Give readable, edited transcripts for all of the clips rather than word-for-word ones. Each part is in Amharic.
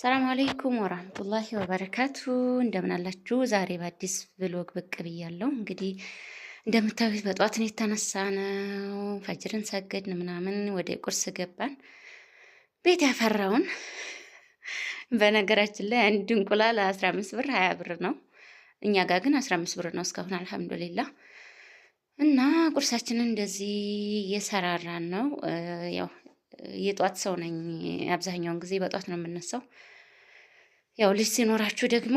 ሰላም አለይኩም ወራህመቱላሂ ወበረካቱ። እንደምን አላችሁ? ዛሬ በአዲስ ብሎግ ብቅ ብያለሁ። እንግዲህ እንደምታዩት በጧት ነው የተነሳነው። ፈጅርን ሰገድን ምናምን ወደ ቁርስ ገባን። ቤት ያፈራውን በነገራችን ላይ አንድ እንቁላል 15 ብር 20 ብር ነው። እኛ ጋር ግን 15 ብር ነው እስካሁን አልሐምዱሊላህ። እና ቁርሳችንን እንደዚህ እየሰራራን ነው። ያው የጧት ሰው ነኝ። አብዛኛውን ጊዜ በጧት ነው የምነሳው። ያው ልጅ ሲኖራችሁ ደግሞ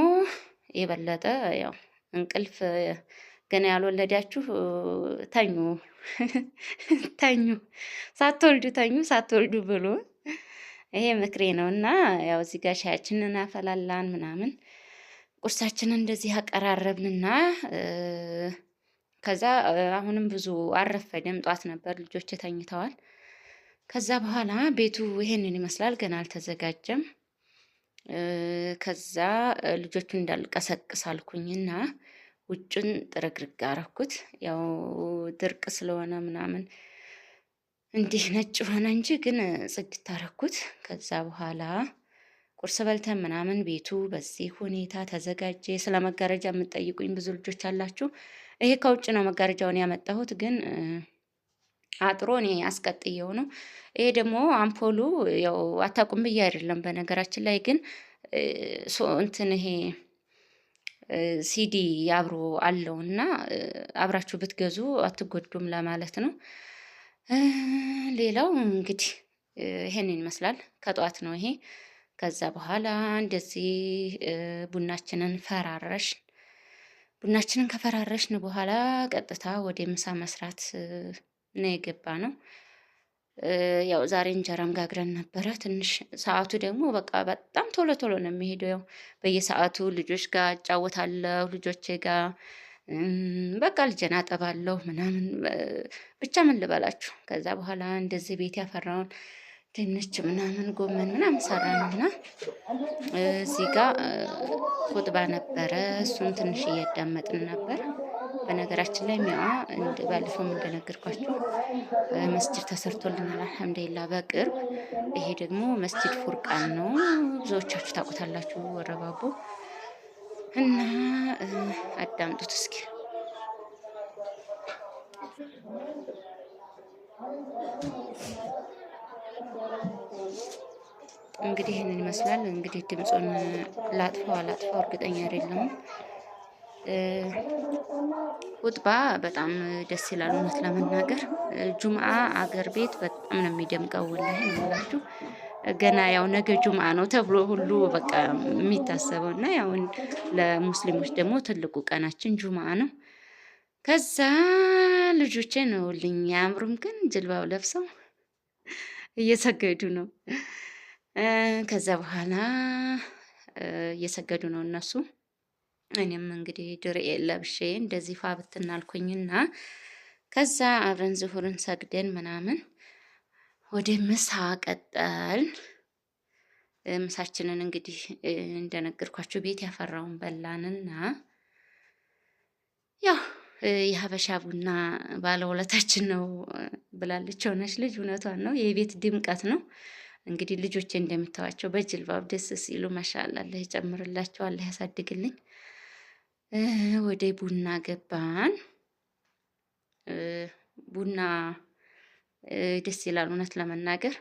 የበለጠ ያው እንቅልፍ ገና ያልወለዳችሁ ተኙ ተኙ፣ ሳትወልዱ ተኙ፣ ሳትወልዱ ብሉ። ይሄ ምክሬ ነው። እና ያው እዚህ ጋር ሻያችንን አፈላላን ምናምን ቁርሳችንን እንደዚህ አቀራረብንና ከዛ አሁንም ብዙ አረፈደም። ጧት ነበር፣ ልጆች ተኝተዋል። ከዛ በኋላ ቤቱ ይሄንን ይመስላል። ገና አልተዘጋጀም። ከዛ ልጆቹን እንዳልቀሰቅስ አልኩኝና ውጭን ጥርግርግ አረኩት። ያው ድርቅ ስለሆነ ምናምን እንዲህ ነጭ ሆነ እንጂ ግን ጽድት አረኩት። ከዛ በኋላ ቁርስ በልተን ምናምን ቤቱ በዚህ ሁኔታ ተዘጋጀ። ስለ መጋረጃ የምትጠይቁኝ ብዙ ልጆች አላችሁ። ይሄ ከውጭ ነው መጋረጃውን ያመጣሁት፣ ግን አጥሮ እኔ አስቀጥየው ነው። ይሄ ደግሞ አምፖሉ ያው አታውቁም ብዬ አይደለም። በነገራችን ላይ ግን እንትን ይሄ ሲዲ አብሮ አለው እና አብራችሁ ብትገዙ አትጎዱም ለማለት ነው። ሌላው እንግዲህ ይሄንን ይመስላል። ከጠዋት ነው ይሄ። ከዛ በኋላ እንደዚህ ቡናችንን ፈራረሽን። ቡናችንን ከፈራረሽን በኋላ ቀጥታ ወደ ምሳ መስራት ነው የገባ ነው። ያው ዛሬ እንጀራም ጋግረን ነበረ። ትንሽ ሰዓቱ ደግሞ በቃ በጣም ቶሎ ቶሎ ነው የሚሄደው። ያው በየሰዓቱ ልጆች ጋር እጫወታለሁ፣ ልጆቼ ጋር በቃ ልጄን አጠባለሁ ምናምን፣ ብቻ ምን ልበላችሁ። ከዛ በኋላ እንደዚህ ቤት ያፈራውን ድንች ምናምን ጎመን ምናምን ሰራንና እዚህ ጋር ኹጥባ ነበረ። እሱን ትንሽ እያዳመጥን ነበር። በነገራችን ላይ ሚዋ ባለፈውም እንደነገርኳችሁ መስጂድ ተሰርቶልናል አልሐምዱሊላህ በቅርብ። ይሄ ደግሞ መስጂድ ፉርቃን ነው። ብዙዎቻችሁ ታውቁታላችሁ ወረባቦ። እና አዳምጡት እስኪ። እንግዲህ ይህንን ይመስላል። እንግዲህ ድምፁን ላጥፋው አላጥፋው እርግጠኛ አይደለሁም። ኹጥባ በጣም ደስ ይላል እውነት ለመናገር። ጁምአ አገር ቤት በጣም ነው የሚደምቀው። ወላሂ ነው የምላችሁ። ገና ያው ነገ ጁምአ ነው ተብሎ ሁሉ በቃ የሚታሰበው እና ያው ለሙስሊሞች ደግሞ ትልቁ ቀናችን ጁምአ ነው። ከዛ ልጆቼ ነውልኝ አያምሩም፣ ግን ጅልባብ ለብሰው እየሰገዱ ነው። ከዛ በኋላ እየሰገዱ ነው እነሱ። እኔም እንግዲህ ድርኤ ለብሼ እንደዚህ ፋ ብትናልኩኝና ከዛ አብረን ዙሁርን ሰግደን ምናምን ወደ ምሳ ቀጠልን። ምሳችንን እንግዲህ እንደነገርኳችሁ ቤት ያፈራውን በላንና ያው የሀበሻ ቡና ባለውለታችን ነው ብላለች የሆነች ልጅ። እውነቷን ነው። የቤት ድምቀት ነው። እንግዲህ ልጆቼ እንደምታዋቸው በጅልባብ ደስ ሲሉ ማሻአላህ አላህ ይጨምርላቸው፣ አላህ ያሳድግልኝ። ወደ ቡና ገባን። ቡና ደስ ይላል እውነት ለመናገር።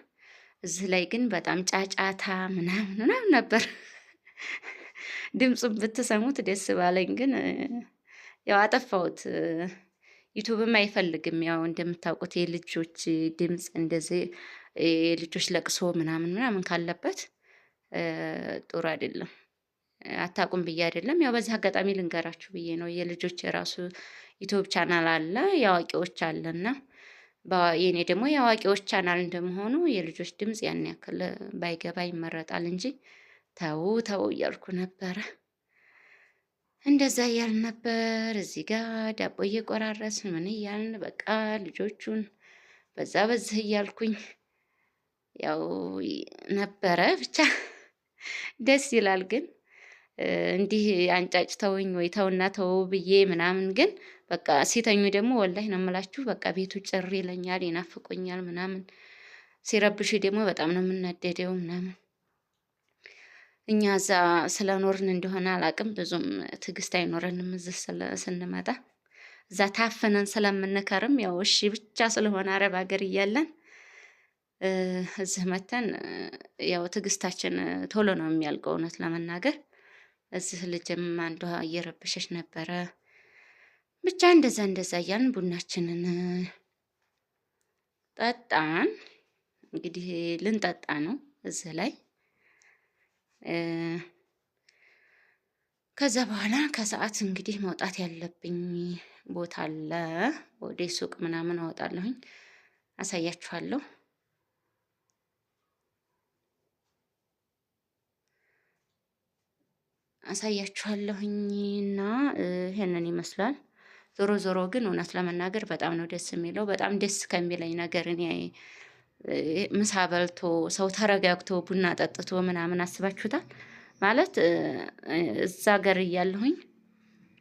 እዚህ ላይ ግን በጣም ጫጫታ ምናምን ምናምን ነበር። ድምፁን ብትሰሙት ደስ ባለኝ፣ ግን ያው አጠፋሁት። ዩቱብም አይፈልግም። ያው እንደምታውቁት የልጆች ድምፅ እንደዚህ የልጆች ለቅሶ ምናምን ምናምን ካለበት ጥሩ አይደለም። አታቁም ብዬ አይደለም። ያው በዚህ አጋጣሚ ልንገራችሁ ብዬ ነው። የልጆች የራሱ ዩቱብ ቻናል አለ፣ የአዋቂዎች አለና የኔ ደግሞ የአዋቂዎች ቻናል እንደመሆኑ የልጆች ድምፅ ያን ያክል ባይገባ ይመረጣል እንጂ ተው ተው እያልኩ ነበረ። እንደዛ እያልን ነበር። እዚህ ጋር ዳቦ እየቆራረስን ምን እያልን በቃ ልጆቹን በዛ በዚህ እያልኩኝ ያው ነበረ። ብቻ ደስ ይላል። ግን እንዲህ አንጫጭተውኝ ወይ ተውና ተው ብዬ ምናምን፣ ግን በቃ ሲተኙ ደግሞ ወላሂ ነው የምላችሁ በቃ ቤቱ ጭር ይለኛል፣ ይናፍቆኛል ምናምን። ሲረብሹ ደግሞ በጣም ነው የምናደደው ምናምን። እኛ እዛ ስለኖርን እንደሆነ አላቅም፣ ብዙም ትዕግስት አይኖረንም እዚህ ስንመጣ። እዛ ታፍነን ስለምንከርም ያው እሺ ብቻ ስለሆነ አረብ ሀገር እያለን እዚህ መተን ያው ትዕግስታችን ቶሎ ነው የሚያልቀው። እውነት ለመናገር እዚህ ልጅም አንዷ እየረበሸች ነበረ። ብቻ እንደዛ እንደዛ እያልን ቡናችንን ጠጣን። እንግዲህ ልንጠጣ ነው እዚህ ላይ። ከዛ በኋላ ከሰዓት እንግዲህ መውጣት ያለብኝ ቦታ አለ። ወደ ሱቅ ምናምን አወጣለሁኝ፣ አሳያችኋለሁ። እና ይሄንን ይመስላል። ዞሮ ዞሮ ግን እውነት ለመናገር በጣም ነው ደስ የሚለው። በጣም ደስ ከሚለኝ ነገር እኔ ምሳ በልቶ ሰው ተረጋግቶ ቡና ጠጥቶ ምናምን አስባችሁታል ማለት እዛ ሀገር እያለሁኝ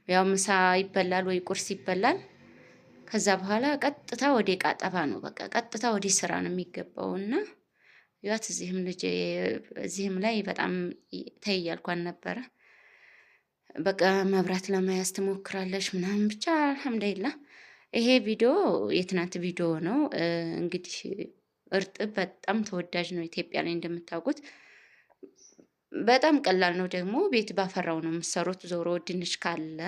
ያው ምሳ ይበላል ወይ ቁርስ ይበላል። ከዛ በኋላ ቀጥታ ወደ ዕቃ ጠባ ነው፣ በቃ ቀጥታ ወደ ስራ ነው የሚገባው። እና ያት እዚህም ላይ በጣም ተይ እያልኳን ነበረ። በቃ መብራት ለመያዝ ትሞክራለች ምናምን ብቻ አልሐምዱሊላህ። ይሄ ቪዲዮ የትናንት ቪዲዮ ነው። እንግዲህ እርጥብ በጣም ተወዳጅ ነው ኢትዮጵያ ላይ እንደምታውቁት። በጣም ቀላል ነው ደግሞ ቤት ባፈራው ነው የምሰሩት። ዞሮ ድንች ካለ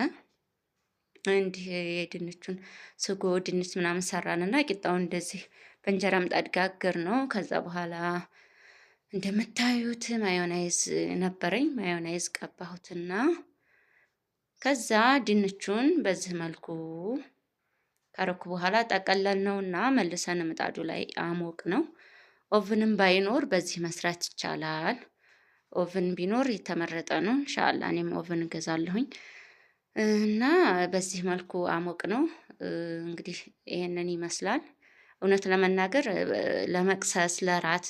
እንዲህ የድንቹን ስጎ ድንች ምናምን ሰራንና ቂጣውን እንደዚህ በእንጀራ ምጣድ ጋገር ነው። ከዛ በኋላ እንደምታዩት ማዮናይዝ ነበረኝ። ማዮናይዝ ቀባሁትና ከዛ ድንቹን በዚህ መልኩ ካረኩ በኋላ ጠቀለል ነውና መልሰን ምጣዱ ላይ አሞቅ ነው። ኦቭንም ባይኖር በዚህ መስራት ይቻላል። ኦቭን ቢኖር የተመረጠ ነው። ኢንሻአላህ እኔም ኦቭን እገዛለሁኝ እና በዚህ መልኩ አሞቅ ነው። እንግዲህ ይሄንን ይመስላል። እውነት ለመናገር ለመቅሰስ ለራት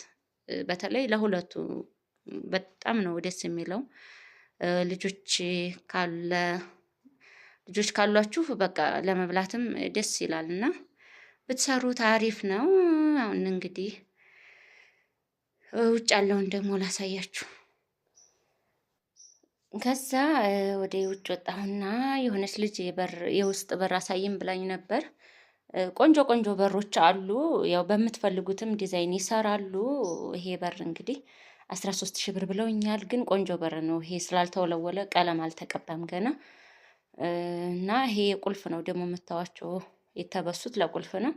በተለይ ለሁለቱ በጣም ነው ደስ የሚለው። ልጆች ካሏችሁ በቃ ለመብላትም ደስ ይላል እና ብትሰሩት አሪፍ ነው። አሁን እንግዲህ ውጭ ያለውን ደግሞ ላሳያችሁ። ከዛ ወደ ውጭ ወጣሁና የሆነች ልጅ የውስጥ በር አሳይም ብላኝ ነበር። ቆንጆ ቆንጆ በሮች አሉ። ያው በምትፈልጉትም ዲዛይን ይሰራሉ። ይሄ በር እንግዲህ 13 ሺህ ብር ብለውኛል። ግን ቆንጆ በር ነው። ይሄ ስላልተወለወለ ቀለም አልተቀባም ገና እና ይሄ ቁልፍ ነው ደግሞ የምታዋቸው የተበሱት ለቁልፍ ነው።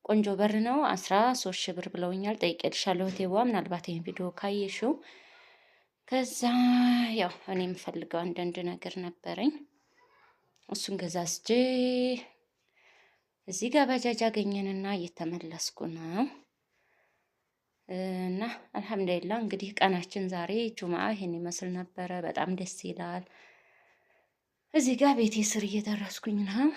ቆንጆ በር ነው። 13 ሺህ ብር ብለውኛል። ጠይቄልሻለሁ ቴዋ ምናልባት ይሄን ቪዲዮ ካየሽው። ከዛ ያው እኔ የምፈልገው አንዳንድ ነገር ነበረኝ። እሱን ገዛዝቼ እዚህ ጋር ባጃጅ አገኘንና እየተመለስኩ ነው። እና አልሐምዱሊላህ እንግዲህ ቀናችን ዛሬ ጁምአ ይሄን ይመስል ነበረ። በጣም ደስ ይላል። እዚህ ጋር ቤቴ ስር እየደረስኩኝ ነው።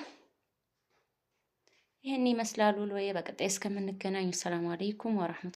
ይሄን ይመስላል ውሎዬ። በቀጣይ እስከምንገናኝ ሰላም አለይኩም ወራህመቱላህ